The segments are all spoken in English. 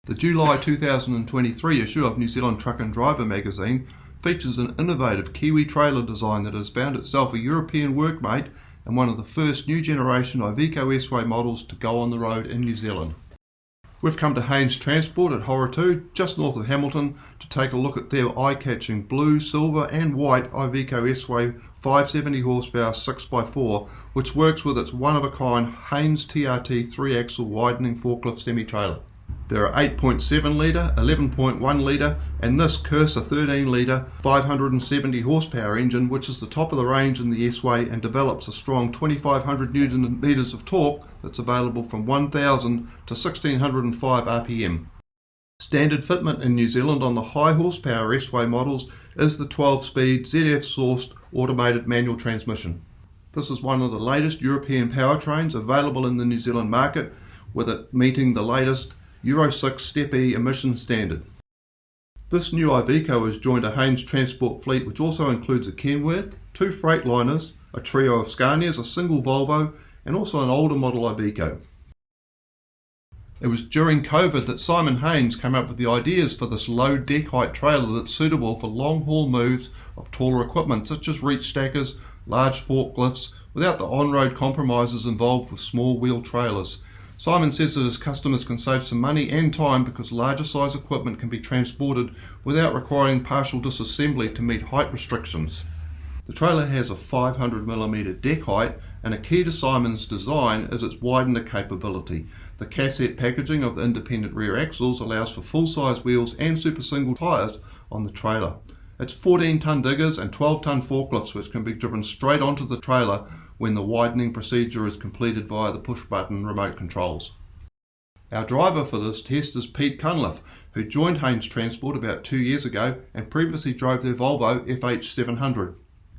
The July 2023 issue of New Zealand Truck and Driver magazine features an innovative Kiwi trailer design that has found itself a European workmate and one of the first new generation Iveco S-Way models to go on the road in New Zealand. We've come to Hanes Transport at Horotiu, just north of Hamilton, to take a look at their eye-catching blue, silver and white Iveco S-Way 570 horsepower 6x4, which works with its one-of-a-kind Hanes TRT 3-axle widening forklift semi-trailer. There are 8.7 litre, 11.1 litre and this Cursor 13 litre 570 horsepower engine, which is the top of the range in the S-Way and develops a strong 2500 Newton meters of torque that's available from 1000 to 1605 RPM. Standard fitment in New Zealand on the high horsepower S-Way models is the 12-speed ZF sourced automated manual transmission. This is one of the latest European powertrains available in the New Zealand market, with it meeting the latest Euro 6 Step E emission standard. This new Iveco has joined a Hanes Transport fleet which also includes a Kenworth, two Freightliners, a trio of Scanias, a single Volvo and also an older model Iveco. It was during COVID that Simon Hanes came up with the ideas for this low deck height trailer that's suitable for long haul moves of taller equipment such as reach stackers, large forklifts, without the on-road compromises involved with small wheel trailers. Simon says that his customers can save some money and time because larger size equipment can be transported without requiring partial disassembly to meet height restrictions. The trailer has a 500mm deck height, and a key to Simon's design is its widener capability. The cassette packaging of the independent rear axles allows for full-size wheels and super single tyres on the trailer. It's 14-tonne diggers and 12-tonne forklifts which can be driven straight onto the trailer when the widening procedure is completed via the push-button remote controls. Our driver for this test is Pete Cunliffe, who joined Hanes Transport about 2 years ago and previously drove their Volvo FH700.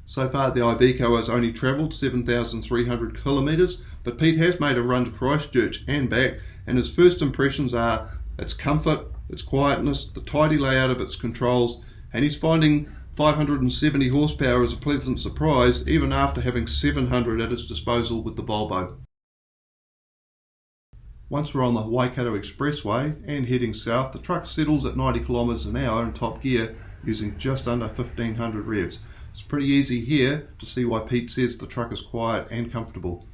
So far the Iveco has only travelled 7,300 kilometres, but Pete has made a run to Christchurch and back, and his first impressions are its comfort, its quietness, the tidy layout of its controls, and he's finding 570 horsepower is a pleasant surprise even after having 700 at his disposal with the Volvo. Once we're on the Waikato Expressway and heading south, the truck settles at 90 km an hour in top gear using just under 1500 revs. It's pretty easy here to see why Pete says the truck is quiet and comfortable.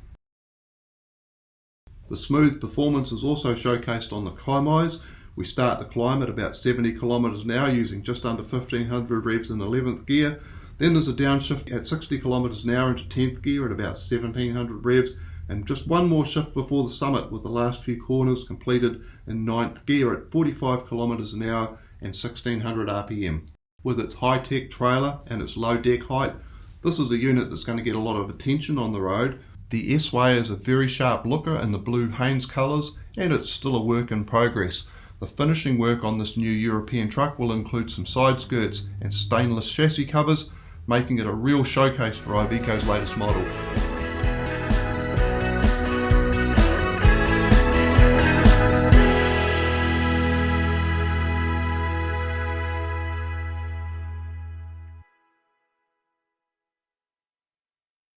The smooth performance is also showcased on the Kaimais. We start the climb at about 70 km an hour using just under 1500 revs in 11th gear. Then there's a downshift at 60 km an hour into 10th gear at about 1700 revs, and just one more shift before the summit with the last few corners completed in 9th gear at 45 km an hour and 1600 RPM. With its high-tech trailer and its low deck height, this is a unit that's going to get a lot of attention on the road. The S-Way is a very sharp looker in the blue Hanes colours, and it's still a work in progress. The finishing work on this new European truck will include some side skirts and stainless chassis covers, making it a real showcase for Iveco's latest model.